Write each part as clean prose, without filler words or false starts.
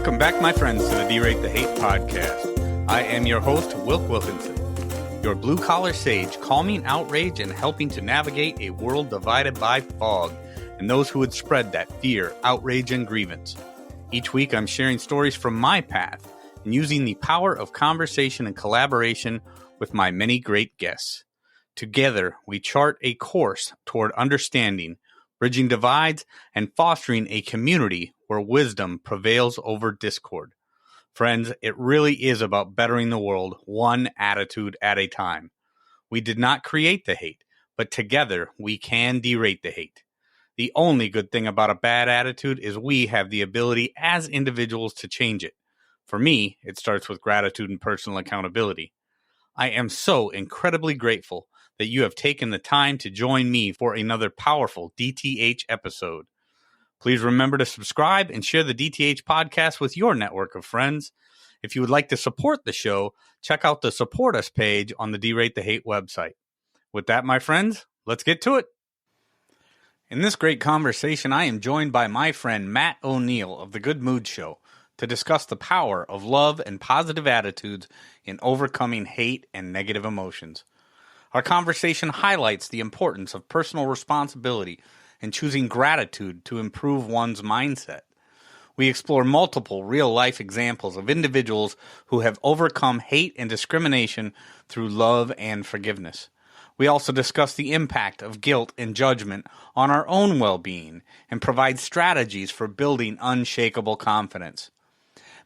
Welcome back, my friends, to the D-Rate the Hate podcast. I am your host, Wilk Wilkinson, your blue-collar sage, calming outrage and helping to navigate a world divided by fog and those who would spread that fear, outrage, and grievance. Each week, I'm sharing stories from my path and using the power of conversation and collaboration with my many great guests. Together, we chart a course toward understanding, bridging divides, and fostering a community where wisdom prevails over discord. Friends, it really is about bettering the world one attitude at a time. We did not create the hate, but together we can derate the hate. The only good thing about a bad attitude is we have the ability as individuals to change it. For me, it starts with gratitude and personal accountability. I am so incredibly grateful that you have taken the time to join me for another powerful DTH episode. Please remember to subscribe and share the DTH podcast with your network of friends. If you would like to support the show, check out the Support Us page on the D-Rate the Hate website. With that, my friends, let's get to it. In this great conversation, I am joined by my friend Matt O'Neill of The Good Mood Show to discuss the power of love and positive attitudes in overcoming hate and negative emotions. Our conversation highlights the importance of personal responsibility and choosing gratitude to improve one's mindset. We explore multiple real-life examples of individuals who have overcome hate and discrimination through love and forgiveness. We also discuss the impact of guilt and judgment on our own well-being and provide strategies for building unshakable confidence.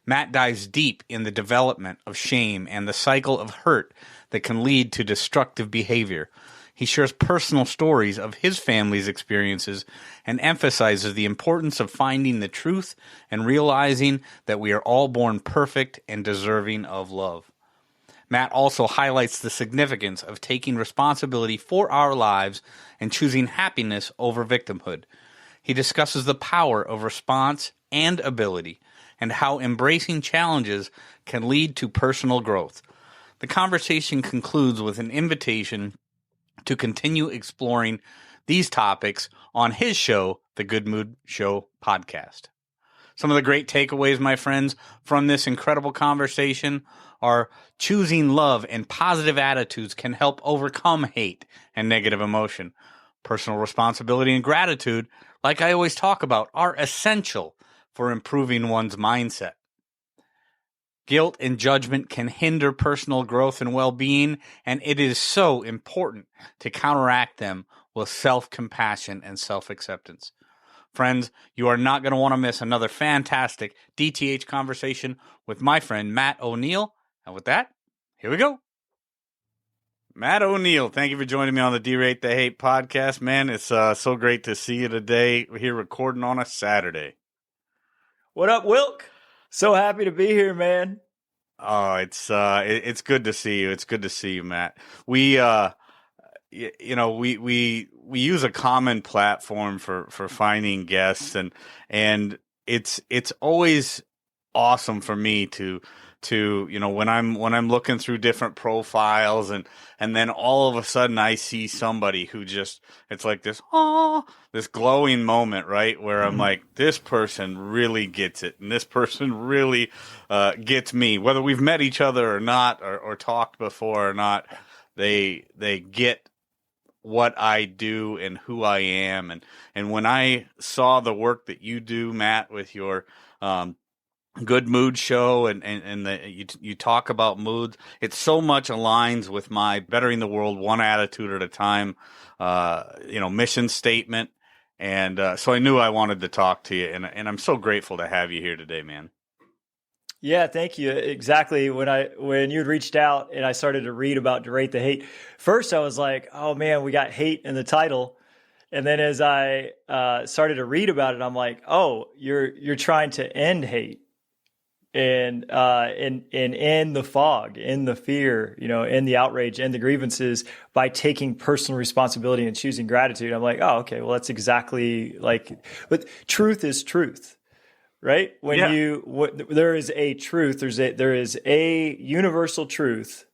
Matt dives deep in the development of shame and the cycle of hurt that can lead to destructive behavior. He shares personal stories of his family's experiences and emphasizes the importance of finding the truth and realizing that we are all born perfect and deserving of love. Matt also highlights the significance of taking responsibility for our lives and choosing happiness over victimhood. He discusses the power of response and ability and how embracing challenges can lead to personal growth. The conversation concludes with an invitation to continue exploring these topics on his show, The Good Mood Show podcast. Some of the great takeaways, my friends, from this incredible conversation are choosing love and positive attitudes can help overcome hate and negative emotion. Personal responsibility and gratitude, like I always talk about, are essential for improving one's mindset. Guilt and judgment can hinder personal growth and well-being, and it is so important to counteract them with self-compassion and self-acceptance. Friends, you are not going to want to miss another fantastic DTH conversation with my friend Matt O'Neill. And with that, here we go. Matt O'Neill, thank you for joining me on the D-Rate the Hate podcast. Man, it's so great to see you today. We're here recording on a Saturday. What up, Wilk? So happy to be here, man. Oh, it's good to see you. It's good to see you, Matt. We we use a common platform for finding guests, and it's always awesome for me to when I'm looking through different profiles and then all of a sudden I see somebody who just, it's like this glowing moment, right? Where I'm like, this person really gets it. And this person really gets me, whether we've met each other or not, or talked before or not, they get what I do and who I am. And when I saw the work that you do, Matt, with your, Good Mood Show and you talk about moods. It so much aligns with my bettering the world one attitude at a time, mission statement. And so I knew I wanted to talk to you, and I'm so grateful to have you here today, man. Yeah, thank you. Exactly. When you had reached out and I started to read about Derate the Hate, first I was like, oh man, we got hate in the title. And then as I started to read about it, I'm like, oh, you're trying to end hate. And in the fog, in the fear, in the outrage, in the grievances, by taking personal responsibility and choosing gratitude. I'm like, oh, okay, well, that's exactly but truth is truth, right? When there is a truth, there is a universal truth.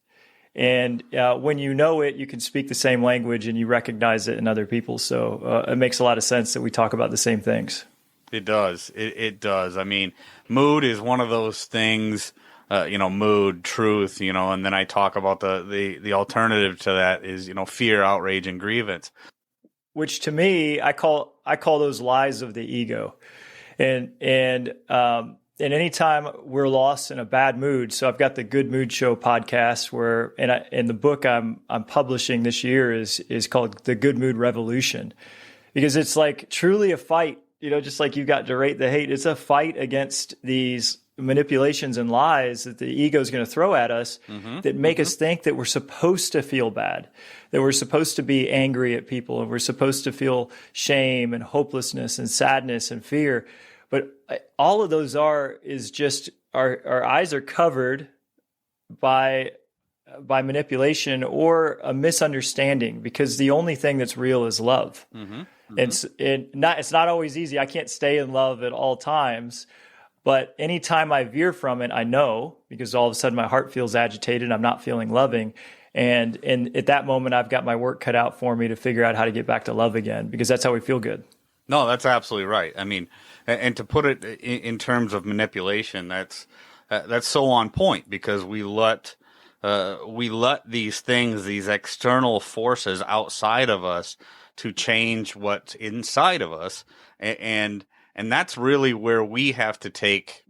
And when you know it, you can speak the same language and you recognize it in other people. So it makes a lot of sense that we talk about the same things. It does. It does. I mean, mood is one of those things, mood, truth, and then I talk about the alternative to that is, fear, outrage, and grievance. Which to me, I call those lies of the ego. And anytime we're lost in a bad mood, so I've got the Good Mood Show podcast where, and the book I'm publishing this year is called The Good Mood Revolution, because it's like truly a fight, just like you've got to rate the hate. It's a fight against these manipulations and lies that the ego is going to throw at us that make us think that we're supposed to feel bad, that we're supposed to be angry at people, and we're supposed to feel shame and hopelessness and sadness and fear. But all of those is just our eyes are covered by manipulation or a misunderstanding, because the only thing that's real is love. It's not always easy. I can't stay in love at all times. But anytime I veer from it, I know, because all of a sudden my heart feels agitated, I'm not feeling loving. And at that moment, I've got my work cut out for me to figure out how to get back to love again, because that's how we feel good. No, that's absolutely right. I mean, and to put it in terms of manipulation, that's so on point, because we let these things, these external forces outside of us, to change what's inside of us, and that's really where we have to take,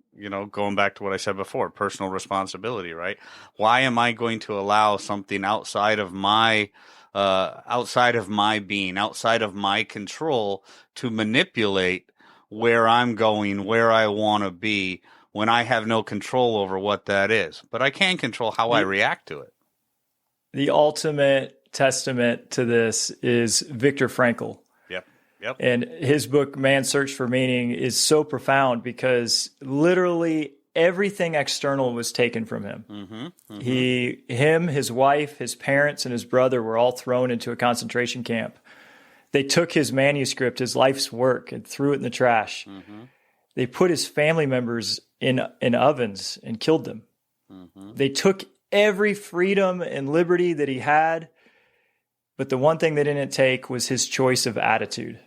going back to what I said before, personal responsibility, right? Why am I going to allow something outside of my being, outside of my control, to manipulate where I'm going, where I want to be, when I have no control over what that is? But I can control how I react to it. The ultimate testament to this is Viktor Frankl. Yep. And his book, Man's Search for Meaning, is so profound because literally everything external was taken from him. His wife, his parents, and his brother were all thrown into a concentration camp. They took his manuscript, his life's work, and threw it in the trash. They put his family members in ovens and killed them. They took every freedom and liberty that he had, but the one thing they didn't take was his choice of attitude.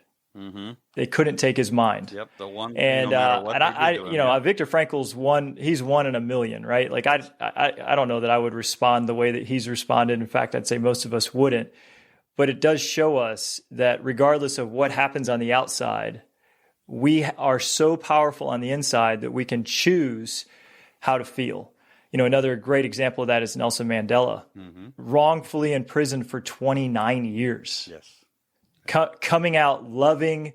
They couldn't take his mind. Yep, the one. And Viktor Frankl's one. He's one in a million, right? Like I don't know that I would respond the way that he's responded. In fact, I'd say most of us wouldn't. But it does show us that regardless of what happens on the outside, we are so powerful on the inside that we can choose how to feel. Another great example of that is Nelson Mandela, wrongfully imprisoned for 29 years. Yes. Coming out loving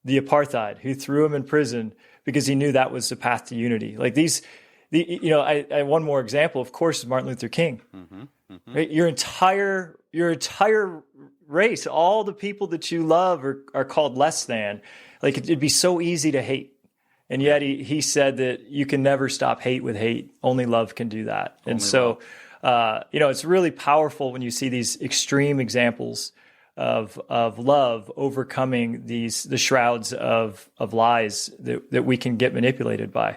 the apartheid who threw him in prison because he knew that was the path to unity. Like I one more example, of course, is Martin Luther King. Right? Your entire race, all the people that you love are called less than. Like it'd be so easy to hate. And yet he said that you can never stop hate with hate. Only love can do that. And so, it's really powerful when you see these extreme examples of love overcoming the shrouds of lies that we can get manipulated by.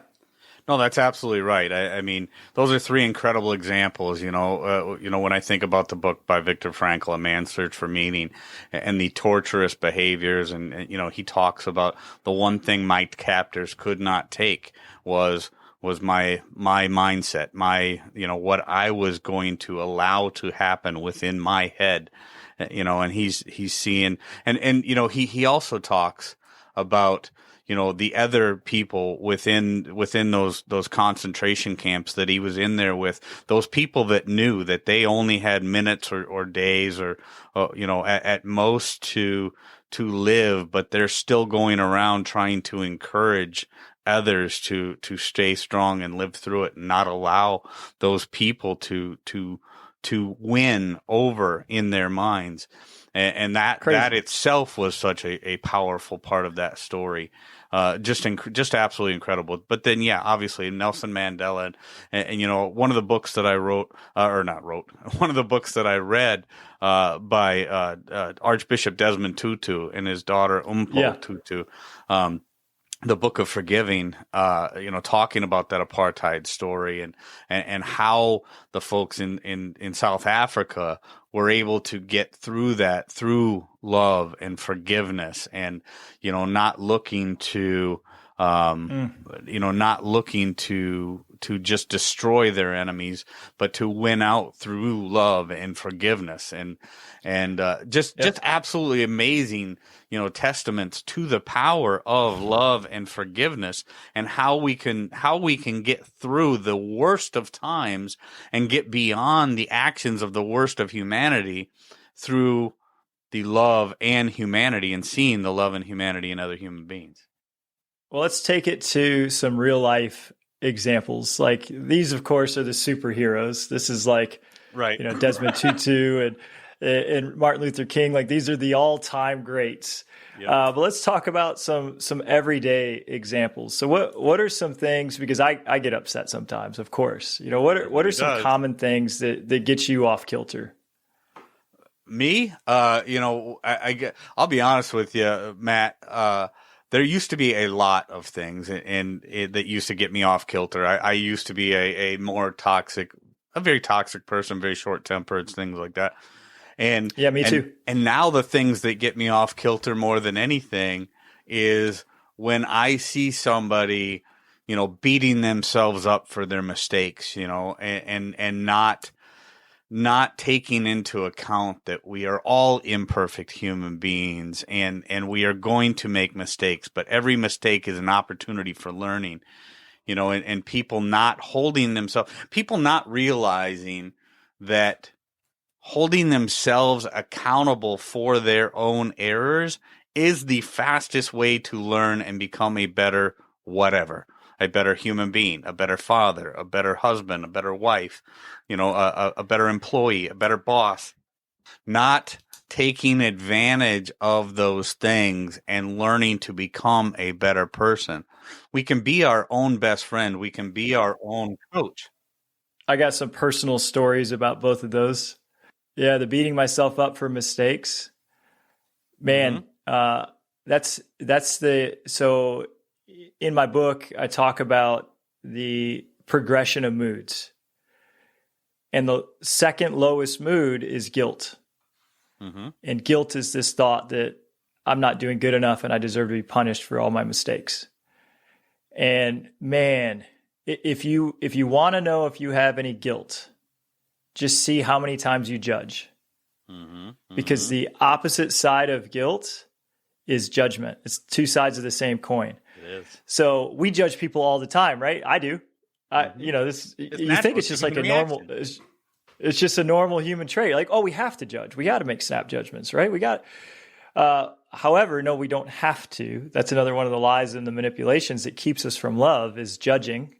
No, that's absolutely right. I mean, those are three incredible examples. When I think about the book by Viktor Frankl, A Man's Search for Meaning, and the torturous behaviors, and he talks about the one thing my captors could not take was my mindset, what I was going to allow to happen within my head. And he's seeing, and he also talks about, the other people within those concentration camps that he was in there with, those people that knew that they only had minutes or days or at most to live, but they're still going around trying to encourage others to stay strong and live through it, and not allow those people to win over in their minds. And that itself was such a powerful part of that story. Just absolutely incredible. But then, obviously Nelson Mandela, and one of the books that I one of the books that I read by Archbishop Desmond Tutu and his daughter Tutu, the Book of Forgiving, talking about that apartheid story and how the folks in South Africa we're able to get through that through love and forgiveness, and not looking to not looking to just destroy their enemies, but to win out through love and forgiveness, and just absolutely amazing, testaments to the power of love and forgiveness, and how we can get through the worst of times and get beyond the actions of the worst of humanity through the love and humanity, and seeing the love and humanity in other human beings. Well, let's take it to some real life examples. Like, these, of course, are the superheroes. This is like, right, Desmond Tutu and Martin Luther King. Like, these are the all-time greats. Yep. But let's talk about some everyday examples. So what are some things, because I get upset sometimes, of course. What are some common things that get you off kilter? Me? I'll be honest with you, Matt. There used to be a lot of things that used to get me off kilter. I used to be a very toxic person, very short-tempered, things like that. And yeah, me too. And now the things that get me off kilter more than anything is when I see somebody, beating themselves up for their mistakes, and not taking into account that we are all imperfect human beings, and we are going to make mistakes, but every mistake is an opportunity for learning, and people not realizing that holding themselves accountable for their own errors is the fastest way to learn and become a better whatever. A better human being, a better father, a better husband, a better wife, a better employee, a better boss. Not taking advantage of those things and learning to become a better person. We can be our own best friend. We can be our own coach. I got some personal stories about both of those. Yeah, the beating myself up for mistakes. Man, so in my book, I talk about the progression of moods. And the second lowest mood is guilt. Mm-hmm. And guilt is this thought that I'm not doing good enough and I deserve to be punished for all my mistakes. And man, if you want to know if you have any guilt, just see how many times you judge. Mm-hmm. Mm-hmm. Because the opposite side of guilt is judgment. It's two sides of the same coin. So we judge people all the time, right? I do. You think it's just like a normal, it's just a normal human trait. Like, we have to judge. We got to make snap judgments, right? However, no, we don't have to. That's another one of the lies and the manipulations that keeps us from love is judging.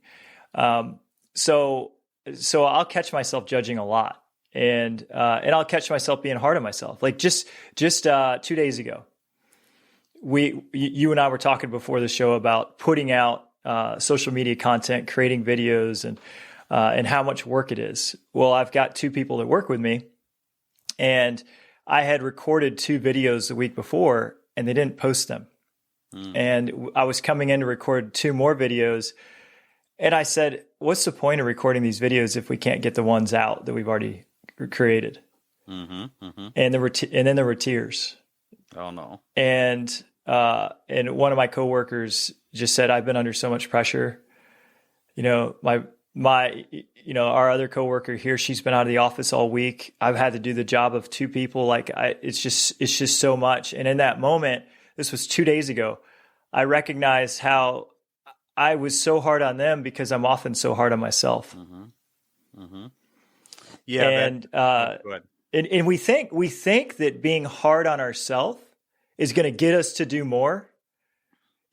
So I'll catch myself judging a lot, and I'll catch myself being hard on myself. Like just 2 days ago, you and I were talking before the show about putting out social media content, creating videos, and how much work it is. Well, I've got 2 people that work with me, and I had recorded 2 videos the week before, and they didn't post them. And I was coming in to record 2 more videos, and I said, "What's the point of recording these videos if we can't get the ones out that we've already created?" Mm-hmm, mm-hmm. And then there were tears. Oh no! And one of my coworkers just said, "I've been under so much pressure. Our other coworker here, she's been out of the office all week. I've had to do the job of 2 people. It's just so much." And in that moment, this was 2 days ago, I recognized how I was so hard on them because I'm often so hard on myself. Mm-hmm. Mm-hmm. Yeah. And we think that being hard on ourselves is going to get us to do more.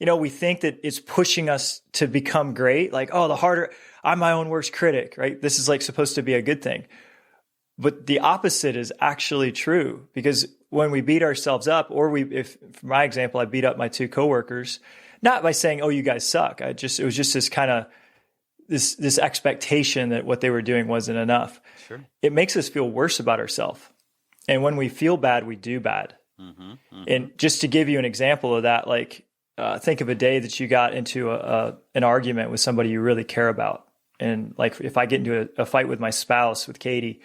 We think that it's pushing us to become great. Like, the harder, I'm my own worst critic, right? This is like supposed to be a good thing. But the opposite is actually true, because when we beat ourselves up, or if for my example, I beat up my 2 coworkers, not by saying, "Oh, you guys suck." It was just this kind of this expectation that what they were doing wasn't enough. Sure. It makes us feel worse about ourselves. And when we feel bad, we do bad. Mm-hmm, mm-hmm. And just to give you an example of that, like, think of a day that you got into an argument with somebody you really care about. And like, if I get into a fight with my spouse, with Katie,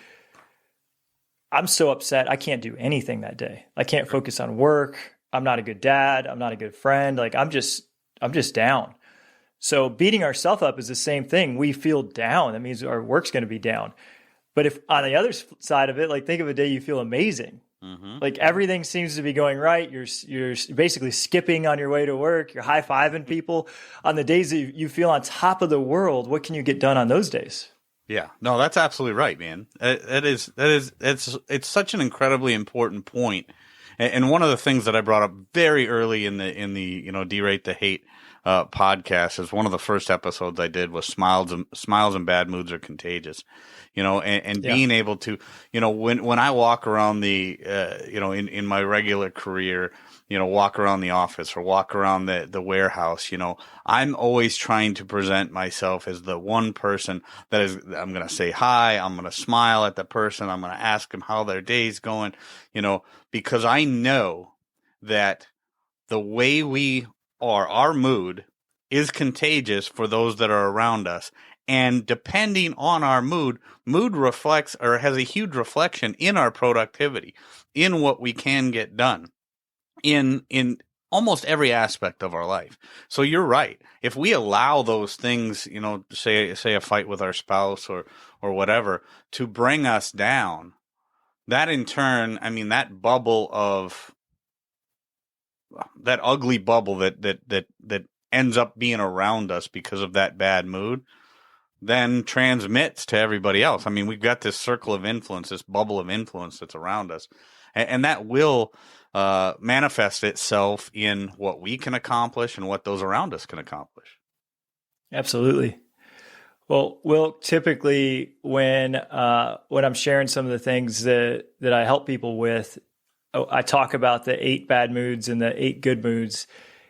I'm so upset. I can't do anything that day. I can't focus on work. I'm not a good dad. I'm not a good friend. Like I'm just down. So beating ourselves up is the same thing. We feel down. That means our work's going to be down. But if on the other side of it, like think of a day you feel amazing. Like everything seems to be going right. You're basically skipping on your way to work. You're high-fiving people. On the days that you feel on top of the world, what can you get done on those days? Yeah, no, that's absolutely right, man. It's such an incredibly important point. And one of the things that I brought up very early in the derate the hate podcast is one of the first episodes I did was smiles and bad moods are contagious. And being able to, when I walk around the, in my regular career, walk around the office or walk around the warehouse, I'm always trying to present myself as the one person I'm going to say hi. I'm going to smile at the person. I'm going to ask them how their day's going, because I know that the way we are, our mood is contagious for those that are around us. And depending on our mood reflects or has a huge reflection in our productivity, in what we can get done in almost every aspect of our life. So you're right. If we allow those things, say a fight with our spouse or whatever to bring us down, that in turn, I mean, that ugly bubble that ends up being around us because of that bad mood, then transmits to everybody else. I mean, we've got this circle of influence, this bubble of influence that's around us. And that will manifest itself in what we can accomplish and what those around us can accomplish. Absolutely. Well, Will, typically when I'm sharing some of the things that I help people with, I talk about the 8 bad moods and the 8 good moods.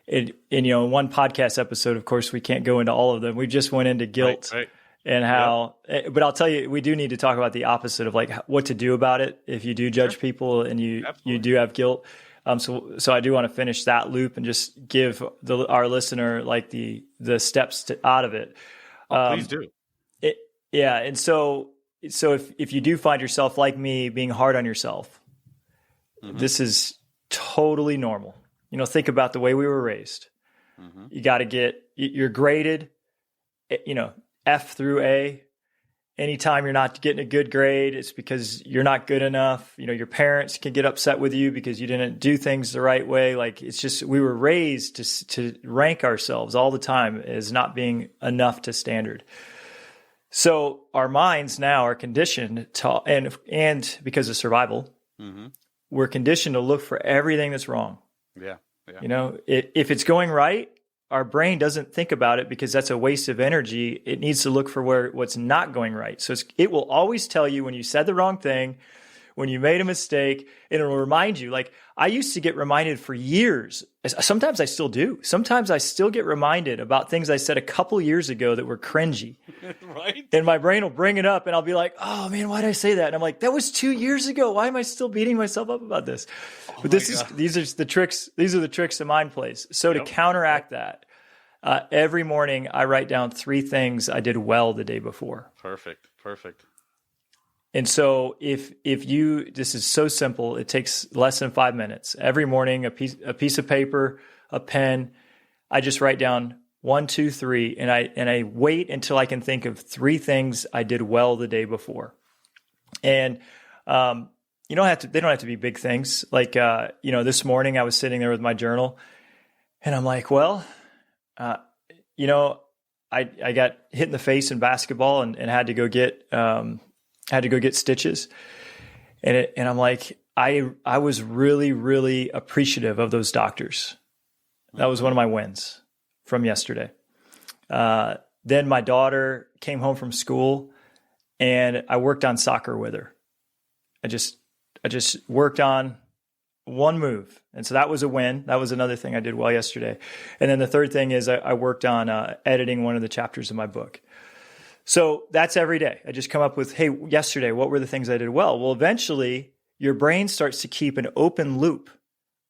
In one podcast episode, of course, we can't go into all of them. We just went into guilt. Right. And how, but I'll tell you, we do need to talk about the opposite of like what to do about it if you do judge people and you do have guilt. So I do want to finish that loop and just give our listener like the steps out of it. Please do. And so if you do find yourself like me being hard on yourself, this is totally normal. Think about the way we were raised. You got to you're graded, F through A. Anytime you're not getting a good grade, it's because you're not good enough. Your parents can get upset with you because you didn't do things the right way. Like it's just, we were raised to rank ourselves all the time as not being enough to standard. So our minds now are conditioned to, and because of survival, we're conditioned to look for everything that's wrong. Yeah. If it's going right, our brain doesn't think about it because that's a waste of energy. It needs to look for what's not going right. So it will always tell you when you said the wrong thing, when you made a mistake, and it will remind you. Like I used to get reminded for years. Sometimes I still do. Sometimes I still get reminded about things I said a couple years ago that were cringy. Right. And my brain will bring it up and I'll be like, oh man, why did I say that? And I'm like, that was 2 years ago. Why am I still beating myself up about this? But these are the tricks. These are the tricks that mind plays. So to counteract that, every morning I write down 3 things I did well the day before. Perfect. And so if this is so simple, it takes less than 5 minutes. Every morning, a piece of paper, a pen, I just write down 1, 2, 3, and I wait until I can think of 3 things I did well the day before. And they don't have to be big things. Like this morning I was sitting there with my journal, and I'm like, well, I got hit in the face in basketball and had to go get stitches. And I'm like, I was really, really appreciative of those doctors. That was one of my wins from yesterday. Then my daughter came home from school and I worked on soccer with her. I just worked on one move. And so that was a win. That was another thing I did well yesterday. And then the third thing is I worked on editing one of the chapters of my book. So that's every day. I just come up with, hey, yesterday, what were the things I did well? Well, eventually your brain starts to keep an open loop,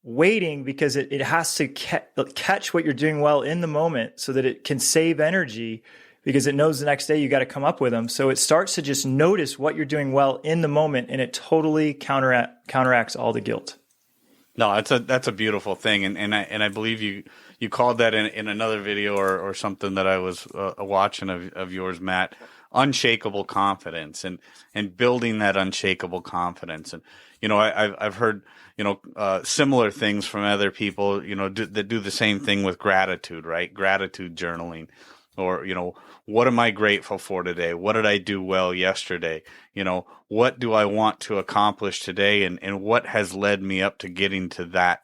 waiting because it has to catch what you're doing well in the moment so that it can save energy because it knows the next day you got to come up with them. So it starts to just notice what you're doing well in the moment, and it totally counteracts all the guilt. No, that's a beautiful thing, and I believe you called that in another video or something that I was watching of yours, Matt. Unshakable confidence and building that unshakable confidence. And I've heard similar things from other people that do the same thing with gratitude, right? Gratitude journaling, or what am I grateful for today? What did I do well yesterday? What do I want to accomplish today? And what has led me up to getting to that,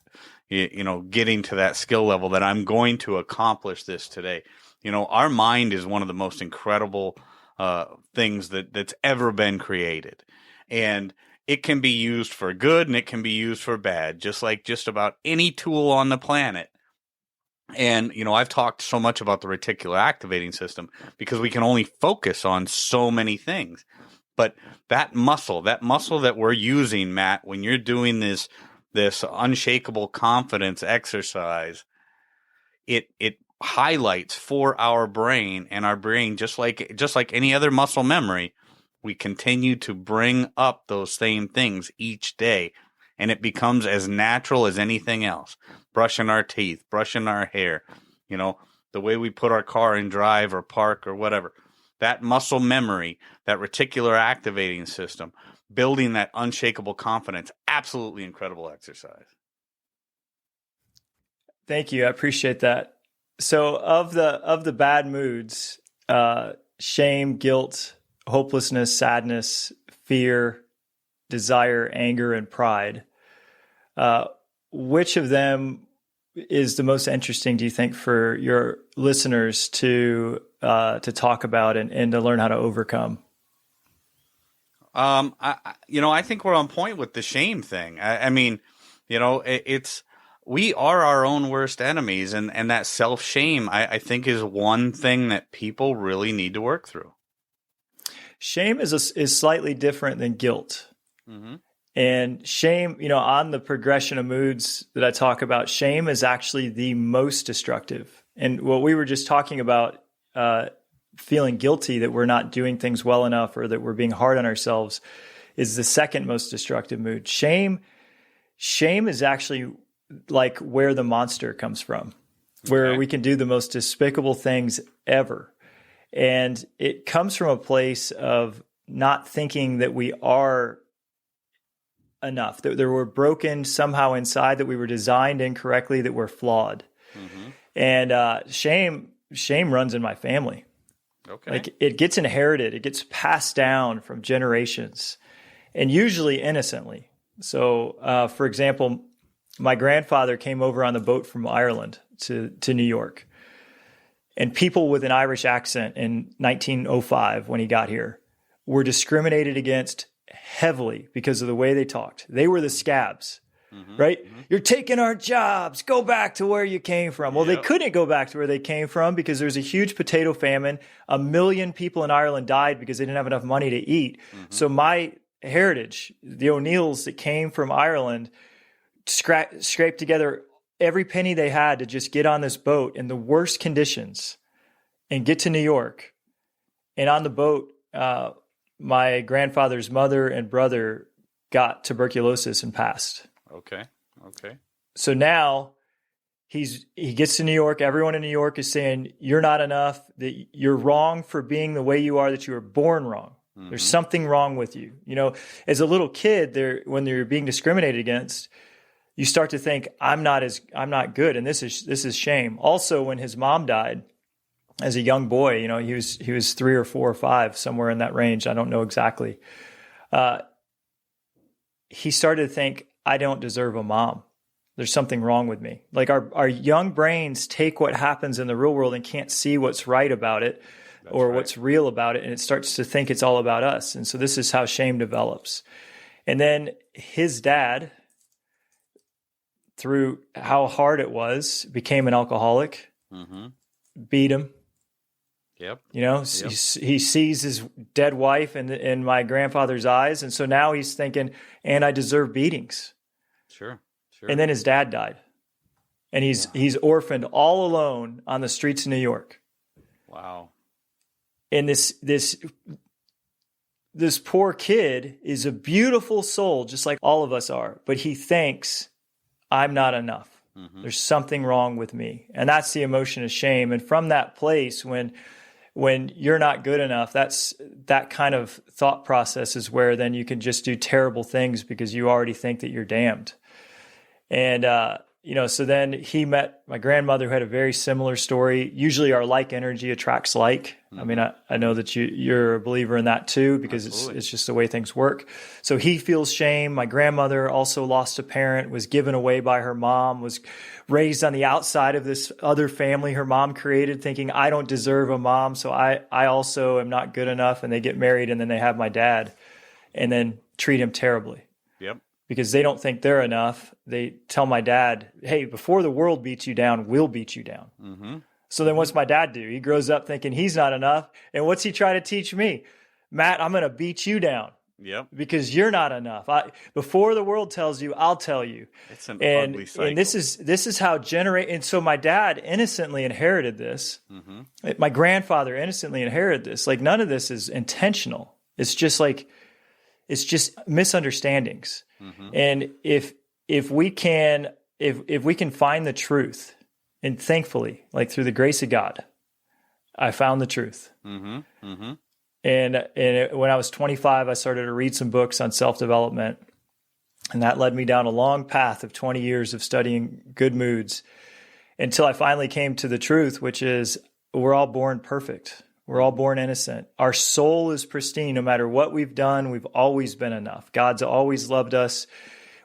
getting to that skill level that I'm going to accomplish this today. Our mind is one of the most incredible things that's ever been created. And it can be used for good and it can be used for bad, just like just about any tool on the planet. And, I've talked so much about the reticular activating system because we can only focus on so many things. But that muscle that we're using, Matt, when you're doing this unshakable confidence exercise, it highlights for our brain, and our brain, just like any other muscle memory, we continue to bring up those same things each day. And it becomes as natural as anything else. Brushing our teeth, brushing our hair, the way we put our car in drive or park or whatever. That muscle memory, that reticular activating system, building that unshakable confidence, absolutely incredible exercise. Thank you. I appreciate that. So of the bad moods, shame, guilt, hopelessness, sadness, fear, desire, anger, and pride, which of them is the most interesting, do you think, for your listeners to talk about and to learn how to overcome? I think we're on point with the shame thing. I mean, it's we are our own worst enemies, and that self-shame, I think, is one thing that people really need to work through. Shame is slightly different than guilt. Mm-hmm. And shame, on the progression of moods that I talk about, shame is actually the most destructive. And what we were just talking about, feeling guilty that we're not doing things well enough or that we're being hard on ourselves, is the second most destructive mood. Shame is actually like where the monster comes from, where we can do the most despicable things ever. And it comes from a place of not thinking that we are enough, that we're broken somehow inside, that we were designed incorrectly, that we're flawed. Mm-hmm. And shame runs in my family. Okay. Like it gets inherited, it gets passed down from generations, and usually innocently. So, for example, my grandfather came over on the boat from Ireland to New York. And people with an Irish accent in 1905, when he got here, were discriminated against heavily because of the way they talked. They were the scabs, right? Mm-hmm. You're taking our jobs. Go back to where you came from. Well, They couldn't go back to where they came from because there's a huge potato famine. 1 million people in Ireland died because they didn't have enough money to eat. Mm-hmm. So my heritage, the O'Neills that came from Ireland, scraped together every penny they had to just get on this boat in the worst conditions and get to New York. And on the boat, my grandfather's mother and brother got tuberculosis and passed. Okay. So now he gets to New York. Everyone in New York is saying, you're not enough, that you're wrong for being the way you are, that you were born wrong. Mm-hmm. There's something wrong with you. As a little kid, when you're being discriminated against, you start to think, I'm not good, and this is shame. Also, when his mom died as a young boy, he was 3 or 4 or 5, somewhere in that range. I don't know exactly. He started to think, I don't deserve a mom. There's something wrong with me. Like our young brains take what happens in the real world and can't see what's right about it. That's or right. What's real about it, and it starts to think it's all about us. And so this is how shame develops. And then his dad, through how hard it was, became an alcoholic, beat him. Yep. He sees his dead wife in my grandfather's eyes. And so now he's thinking, and I deserve beatings. Sure. And then his dad died. And he's orphaned all alone on the streets of New York. Wow. And this poor kid is a beautiful soul, just like all of us are, but he thinks I'm not enough. Mm-hmm. There's something wrong with me. And that's the emotion of shame. And from that place, when you're not good enough, that kind of thought process is where then you can just do terrible things because you already think that you're damned. And, so then he met my grandmother who had a very similar story. Usually our like energy attracts like. Mm-hmm. I mean, I know that you're a believer in that too, because it's just the way things work. So he feels shame. My grandmother also lost a parent, was given away by her mom, was raised on the outside of this other family her mom created, thinking I don't deserve a mom. So I also am not good enough. And they get married and then they have my dad and then treat him terribly. Yep. Because they don't think they're enough. They tell my dad, hey, before the world beats you down, we'll beat you down. Mm-hmm. So then what's my dad do? He grows up thinking he's not enough. And what's he try to teach me? Matt, I'm going to beat you down. Yep. Because you're not enough. Before the world tells you, I'll tell you. It's an ugly cycle. And this is how And so my dad innocently inherited this. Mm-hmm. My grandfather innocently inherited this. Like none of this is intentional. It's just misunderstandings. Mm-hmm. And if we can find the truth, and thankfully, like through the grace of God, I found the truth. Mm-hmm. Mm-hmm. And when I was 25, I started to read some books on self-development, and that led me down a long path of 20 years of studying good moods until I finally came to the truth, which is we're all born perfect. We're all born innocent. Our soul is pristine. No matter what we've done, we've always been enough. God's always loved us.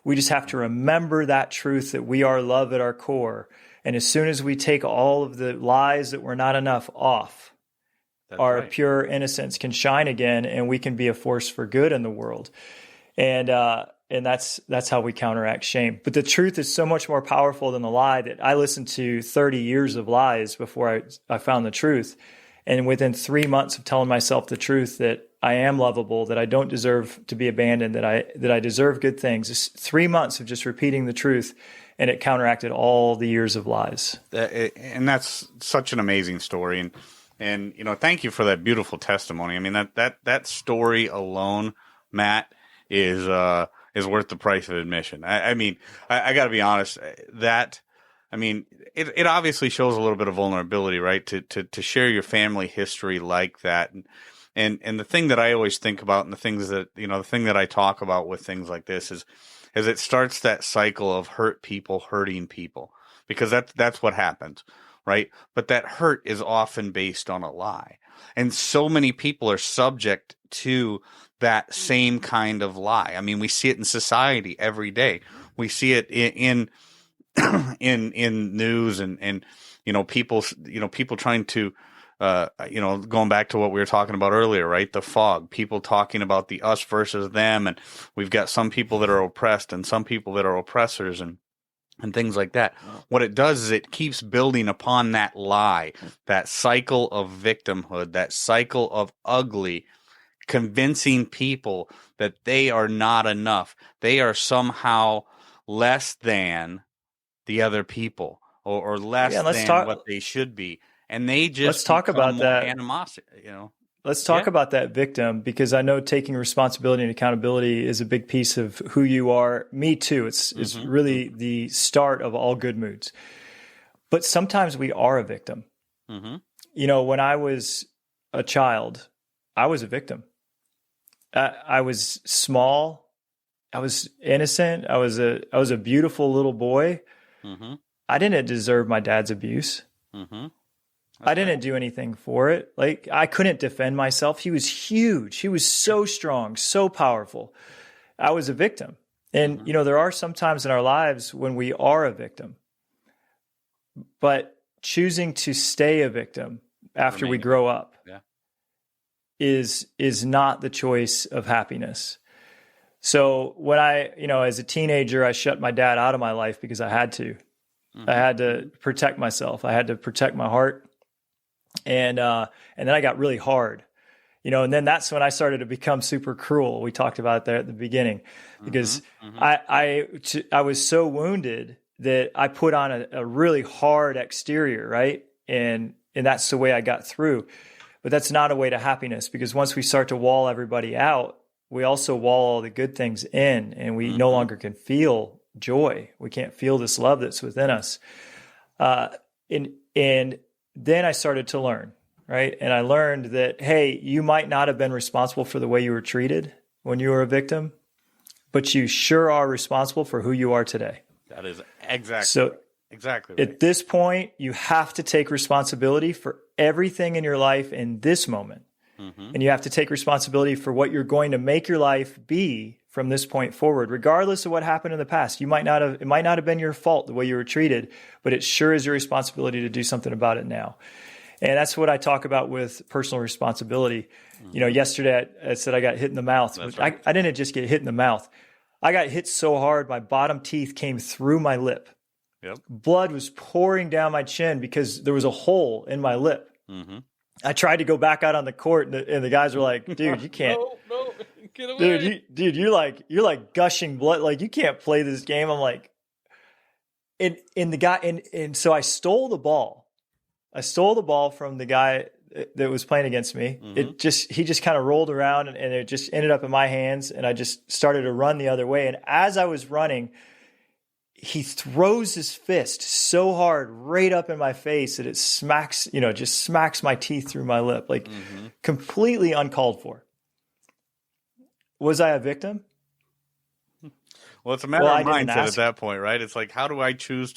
We just have to remember that truth that we are love at our core. And as soon as we take all of the lies that we're not enough off, our pure innocence can shine again, and we can be a force for good in the world. And that's how we counteract shame. But the truth is so much more powerful than the lie that I listened to 30 years of lies before I found the truth. And within 3 months of telling myself the truth that I am lovable, that I don't deserve to be abandoned, that I deserve good things, just 3 months of just repeating the truth, and it counteracted all the years of lies. And that's such an amazing story. And thank you for that beautiful testimony. I mean, that story alone, Matt, is worth the price of admission. I mean, I got to be honest. It obviously shows a little bit of vulnerability, right? To share your family history like that, and the thing that I always think about, and the things that the thing that I talk about with things like this is it starts that cycle of hurt people hurting people, because that's what happens, right? But that hurt is often based on a lie, and so many people are subject to that same kind of lie. I mean, we see it in society every day. We see it in news and people trying to going back to what we were talking about earlier, right? The fog, people talking about the us versus them, and we've got some people that are oppressed and some people that are oppressors and things like that. What it does is it keeps building upon that lie, that cycle of victimhood, that cycle of ugly, convincing people that they are not enough. They are somehow less than the other people, or less than what they should be, and they just let's talk about that animosity. Let's talk about that victim, because I know taking responsibility and accountability is a big piece of who you are. Me too. It's really the start of all good moods. But sometimes we are a victim. Mm-hmm. When I was a child, I was a victim. I was small. I was innocent. I was a beautiful little boy. Mm-hmm. I didn't deserve my dad's abuse. Mm-hmm. I didn't do anything for it. Like, I couldn't defend myself. He was huge. He was so strong, so powerful. I was a victim. And, there are some times in our lives when we are a victim. But choosing to stay a victim after we grow up is not the choice of happiness. So when as a teenager, I shut my dad out of my life because I had to. Mm-hmm. I had to protect myself. I had to protect my heart. And then I got really hard, and then that's when I started to become super cruel. We talked about that at the beginning, because I was so wounded that I put on a really hard exterior, right? And that's the way I got through. But that's not a way to happiness, because once we start to wall everybody out, we also wall all the good things in, and we no longer can feel joy. We can't feel this love that's within us. And then I started to learn, right? And I learned that, hey, you might not have been responsible for the way you were treated when you were a victim, but you sure are responsible for who you are today. That is exactly so. Right. Exactly. Right. At this point, you have to take responsibility for everything in your life in this moment. And you have to take responsibility for what you're going to make your life be from this point forward, regardless of what happened in the past. It might not have been your fault the way you were treated, but it sure is your responsibility to do something about it now. And that's what I talk about with personal responsibility. Yesterday I said I got hit in the mouth. Right. I didn't just get hit in the mouth. I got hit so hard, my bottom teeth came through my lip. Yep. Blood was pouring down my chin because there was a hole in my lip. I tried to go back out on the court, and the guys were like, "Dude, you can't. No, get away, dude, you're like gushing blood. Like, you can't play this game." I'm like, and so I stole the ball. I stole the ball from the guy that was playing against me. He just kind of rolled around, and it just ended up in my hands, and I just started to run the other way. And as I was running, he throws his fist so hard right up in my face that it smacks, just smacks my teeth through my lip, like completely uncalled for. Was I a victim? Well, it's a matter of mindset at that point, right? It's like, how do I choose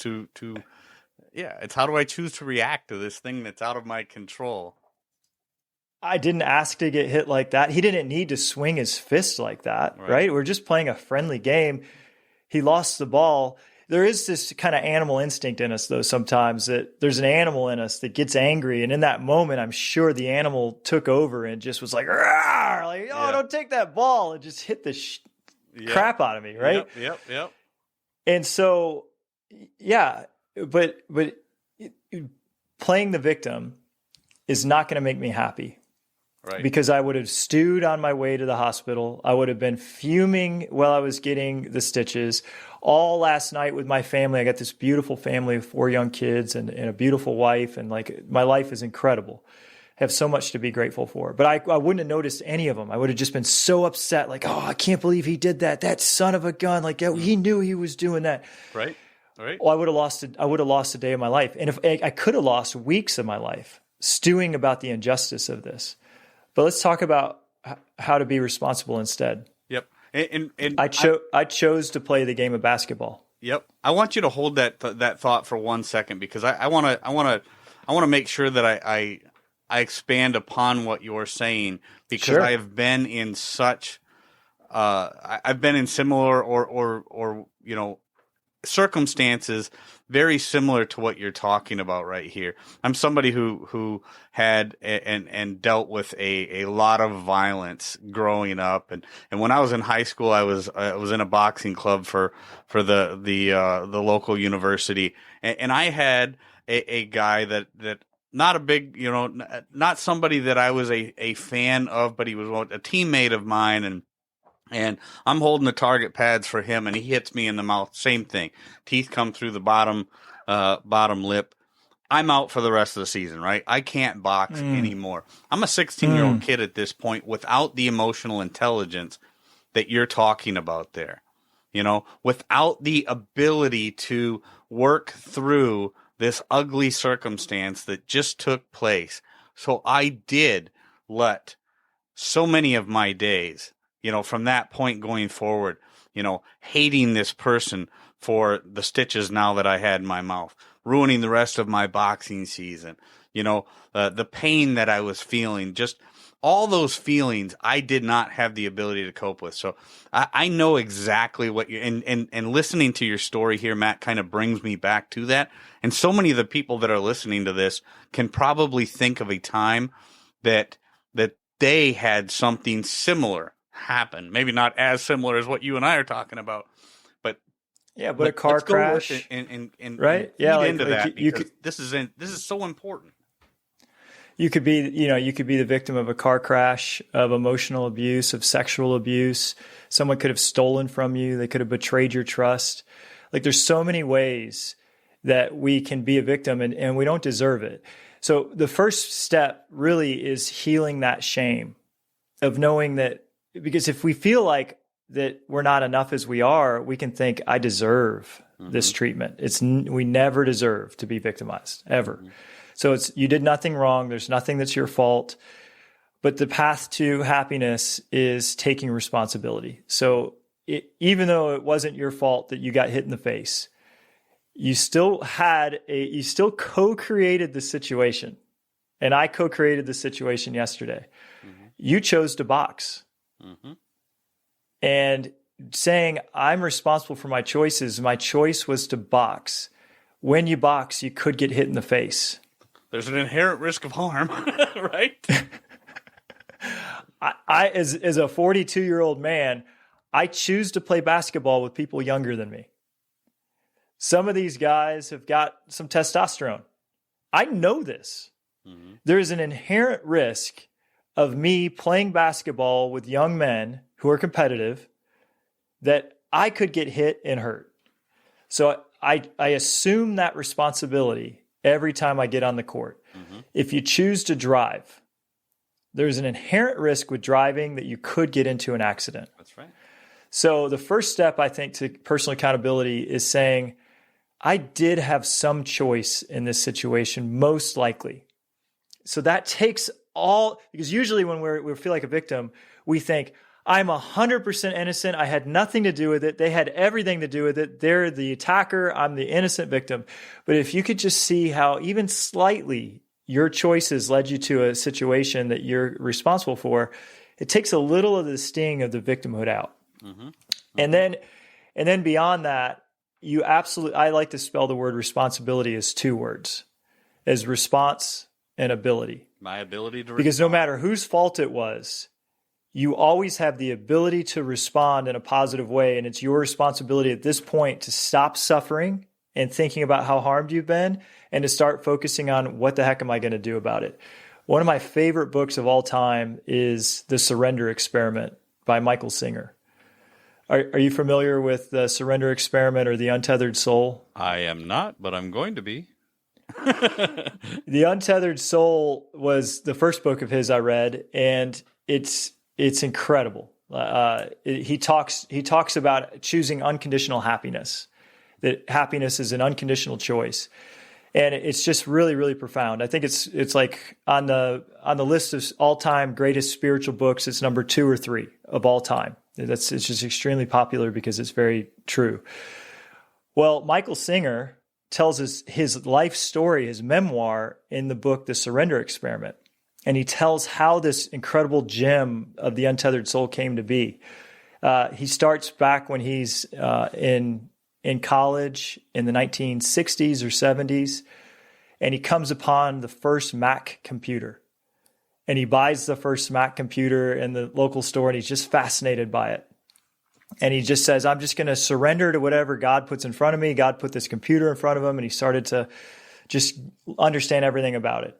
how do I choose to react to this thing that's out of my control? I didn't ask to get hit like that. He didn't need to swing his fist like that, right? We're just playing a friendly game. He lost the ball. There is this kind of animal instinct in us, though, sometimes, that there's an animal in us that gets angry. And in that moment, I'm sure the animal took over and just was like, don't take that ball. And just hit the crap out of me, right? Yep. And so, but playing the victim is not going to make me happy. Right. Because I would have stewed on my way to the hospital. I would have been fuming while I was getting the stitches. All last night with my family, I got this beautiful family of 4 young kids and a beautiful wife. And my life is incredible. I have so much to be grateful for. But I wouldn't have noticed any of them. I would have just been so upset. Like, oh, I can't believe he did that. That son of a gun. Like, he knew he was doing that. Right. Well, I would have lost a day of my life. And if I could have lost weeks of my life stewing about the injustice of this. But let's talk about how to be responsible instead. Yep. And I chose to play the game of basketball. Yep. I want you to hold that thought for 1 second, because I want to make sure that I expand upon what you're saying, because Sure. I have been in I've been in similar or circumstances very similar to what you're talking about right here. I'm somebody who had and dealt with a lot of violence growing up, and when I was in high school, I was in a boxing club for the local university, and I had a guy that not a big, not somebody that I was a fan of, but he was a teammate of mine, and I'm holding the target pads for him, and he hits me in the mouth. Same thing. Teeth come through the bottom lip. I'm out for the rest of the season, right? I can't box anymore. I'm a 16-year-old kid at this point without the emotional intelligence that you're talking about there. Without the ability to work through this ugly circumstance that just took place. So I did let so many of my days, from that point going forward, hating this person for the stitches now that I had in my mouth, ruining the rest of my boxing season, the pain that I was feeling, just all those feelings I did not have the ability to cope with. So I know exactly what you and listening to your story here, Matt, kind of brings me back to that. And so many of the people that are listening to this can probably think of a time that they had something similar happen. Maybe not as similar as what you and I are talking about, but a car crash and right? Into that, because this is so important. You could be the victim of a car crash, of emotional abuse, of sexual abuse. Someone could have stolen from you. They could have betrayed your trust. Like, there's so many ways that we can be a victim, and we don't deserve it. So the first step really is healing that shame of knowing that, because if we feel like that we're not enough as we are, we can think, I deserve this treatment. We never deserve to be victimized, ever. So you did nothing wrong. There's nothing that's your fault. But the path to happiness is taking responsibility. So even though it wasn't your fault that you got hit in the face, you still co-created the situation. And I co-created the situation yesterday. You chose to box. And saying, I'm responsible for my choices. My choice was to box. When you box, you could get hit in the face. There's an inherent risk of harm, right? I as a 42-year-old man, I choose to play basketball with people younger than me. Some of these guys have got some testosterone. I know this. There's an inherent risk of me playing basketball with young men who are competitive that I could get hit and hurt. So I assume that responsibility every time I get on the court. If you choose to drive, there's an inherent risk with driving that you could get into an accident. That's right. So the first step, I think, to personal accountability is saying, I did have some choice in this situation, most likely. So that takes because usually when we feel like a victim, we think, I'm 100% innocent. I had nothing to do with it. They had everything to do with it. They're the attacker. I'm the innocent victim. But if you could just see how even slightly your choices led you to a situation that you're responsible for, it takes a little of the sting of the victimhood out. And then beyond that, I like to spell the word responsibility as 2 words, as response and ability. My ability to respond. Because no matter whose fault it was, you always have the ability to respond in a positive way. And it's your responsibility at this point to stop suffering and thinking about how harmed you've been and to start focusing on what the heck am I going to do about it. One of my favorite books of all time is The Surrender Experiment by Michael Singer. Are you familiar with The Surrender Experiment or The Untethered Soul? I am not, but I'm going to be. The Untethered Soul was the first book of his I read, and it's incredible. He talks about choosing unconditional happiness, that happiness is an unconditional choice. And it's just really, really profound. I think it's like on the list of all-time greatest spiritual books, it's number 2 or 3 of all time. It's just extremely popular because it's very true. Well, Michael Singer tells his life story, his memoir, in the book The Surrender Experiment. And he tells how this incredible gem of the untethered soul came to be. He starts back when he's in college in the 1960s or 70s, and he comes upon the first Mac computer. And he buys the first Mac computer in the local store, and he's just fascinated by it. And he just says, I'm just going to surrender to whatever God puts in front of me. God put this computer in front of him, and he started to just understand everything about it.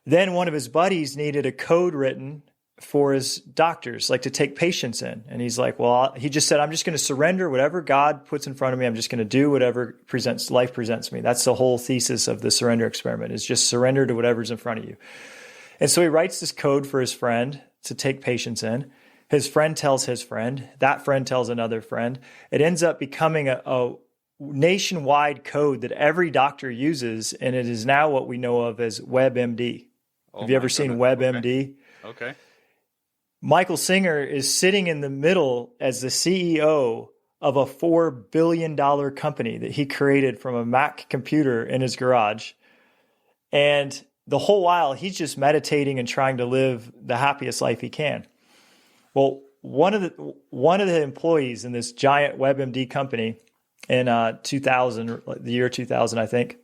Then one of his buddies needed a code written for his doctors, like to take patients in. And he's like, well, he just said, I'm just going to surrender whatever God puts in front of me. I'm just going to do whatever life presents me. That's the whole thesis of the surrender experiment, is just surrender to whatever's in front of you. And so he writes this code for his friend to take patients in. His friend tells his friend. That friend tells another friend. It ends up becoming a nationwide code that every doctor uses, and it is now what we know of as WebMD. Have you ever seen WebMD? Okay. Michael Singer is sitting in the middle as the CEO of a $4 billion company that he created from a Mac computer in his garage. And the whole while, he's just meditating and trying to live the happiest life he can. Well, one of the employees in this giant WebMD company in 2000, the year 2000, I think,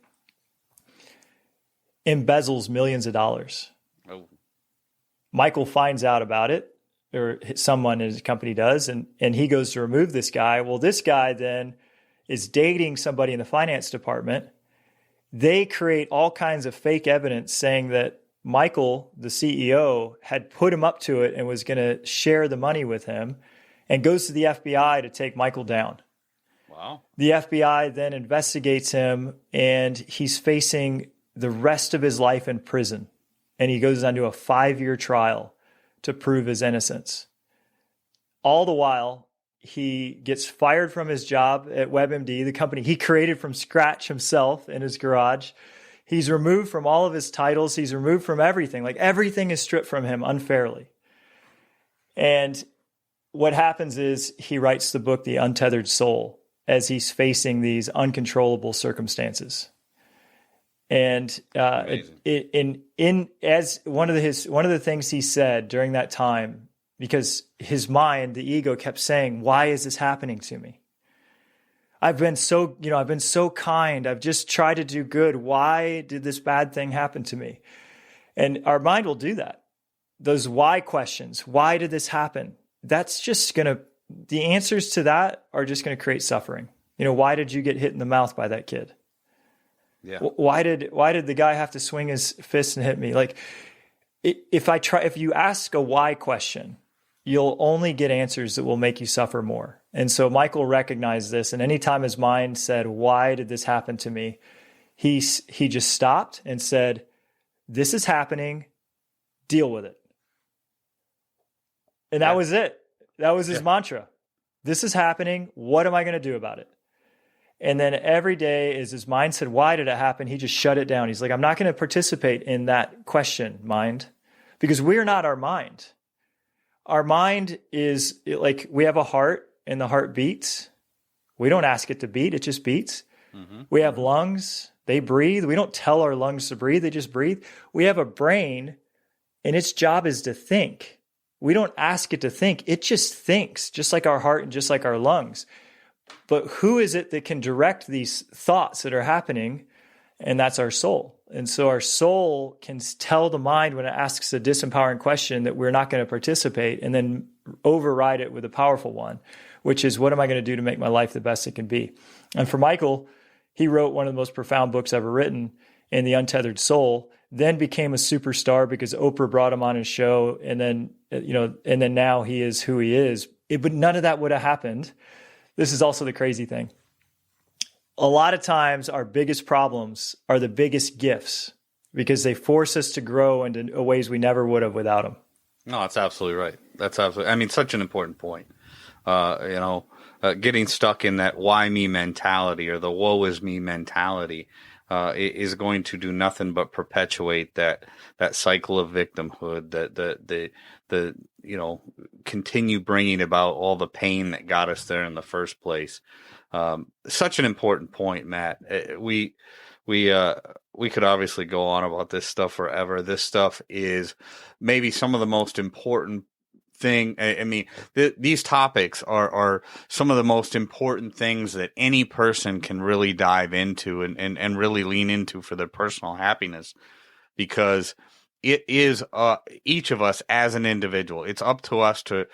embezzles millions of dollars. Oh. Michael finds out about it, or someone in his company does, and he goes to remove this guy. Well, this guy then is dating somebody in the finance department. They create all kinds of fake evidence saying that Michael, the CEO, had put him up to it and was going to share the money with him, and goes to the FBI to take Michael down. Wow. The FBI then investigates him, and he's facing the rest of his life in prison. And he goes on to a 5-year trial to prove his innocence. All the while, he gets fired from his job at WebMD, the company he created from scratch himself in his garage. He's removed from all of his titles. He's removed from everything. Like everything is stripped from him unfairly. And what happens is he writes the book, The Untethered Soul, as he's facing these uncontrollable circumstances. And as one of the things he said during that time, because his mind, the ego, kept saying, "Why is this happening to me? I've been so kind. I've just tried to do good. Why did this bad thing happen to me?" And our mind will do that. Those why questions. Why did this happen? The answers to that are just going to create suffering. Why did you get hit in the mouth by that kid? Yeah. Why did the guy have to swing his fist and hit me? Like, if you ask a why question, you'll only get answers that will make you suffer more. And so Michael recognized this, and anytime his mind said, "Why did this happen to me?" he just stopped and said, "This is happening, deal with it." And that was it. That was his mantra. This is happening. What am I going to do about it? And then every day, as his mind said, "Why did it happen?" he just shut it down. He's like, "I'm not going to participate in that question, mind," because we're not our mind. Our mind is like, we have a heart and the heart beats. We don't ask it to beat. It just beats. Mm-hmm. We have lungs. They breathe. We don't tell our lungs to breathe. They just breathe. We have a brain and its job is to think. We don't ask it to think. It just thinks, just like our heart and just like our lungs. But who is it that can direct these thoughts that are happening? And that's our soul. And so our soul can tell the mind when it asks a disempowering question that we're not going to participate, and then override it with a powerful one, which is, what am I going to do to make my life the best it can be? And for Michael, he wrote one of the most profound books ever written in The Untethered Soul, then became a superstar because Oprah brought him on his show. And then now he is who he is. But none of that would have happened. This is also the crazy thing. A lot of times our biggest problems are the biggest gifts because they force us to grow into ways we never would have without them. No, that's absolutely right. Such an important point. Getting stuck in that why me mentality or the woe is me mentality is going to do nothing but perpetuate that cycle of victimhood, the continue bringing about all the pain that got us there in the first place. Such an important point, Matt. We could obviously go on about this stuff forever. This stuff is maybe some of the most important thing. These topics are some of the most important things that any person can really dive into and really lean into for their personal happiness, because it is each of us as an individual. It's up to us to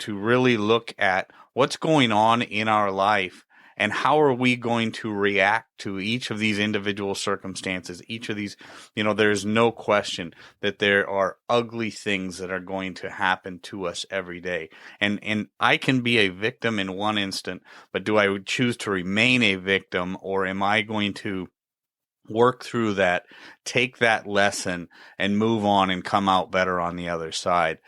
really look at what's going on in our life and how are we going to react to each of these individual circumstances. Each of these, there's no question that there are ugly things that are going to happen to us every day. And I can be a victim in one instant, but do I choose to remain a victim, or am I going to work through that, take that lesson, and move on and come out better on the other side?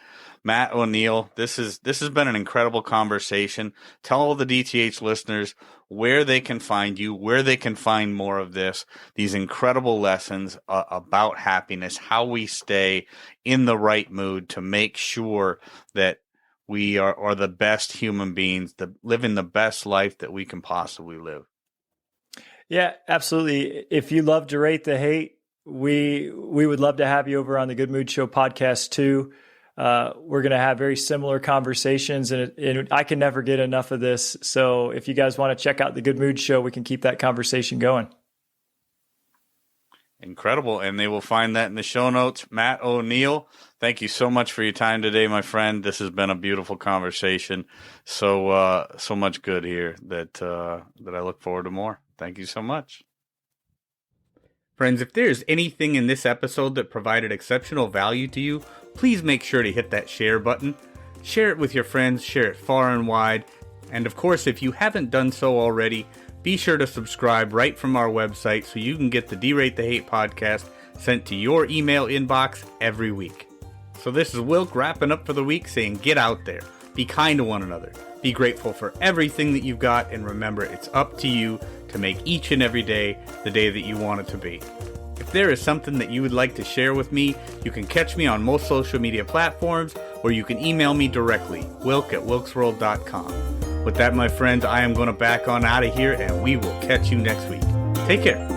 Matt O'Neill, this has been an incredible conversation. Tell all the DTH listeners where they can find you, where they can find more of these incredible lessons about happiness, how we stay in the right mood to make sure that we are the best human beings, living the best life that we can possibly live. Yeah, absolutely. If you love to rate the hate, we would love to have you over on the Good Mood Show podcast too. We're going to have very similar conversations, and I can never get enough of this. So if you guys want to check out the Good Mood Show, we can keep that conversation going. Incredible. And they will find that in the show notes. Matt O'Neill, thank you so much for your time today, my friend. This has been a beautiful conversation. So much good here that I look forward to more. Thank you so much. Friends, if there's anything in this episode that provided exceptional value to you, please make sure to hit that share button. Share it with your friends, share it far and wide. And of course, if you haven't done so already, be sure to subscribe right from our website so you can get the Derate the Hate podcast sent to your email inbox every week. So this is Wilk wrapping up for the week saying get out there, be kind to one another, be grateful for everything that you've got, and remember it's up to you to make each and every day the day that you want it to be. If there is something that you would like to share with me, you can catch me on most social media platforms, or you can email me directly, wilk@wilksworld.com. With that, my friends, I am going to back on out of here, and we will catch you next week. Take care.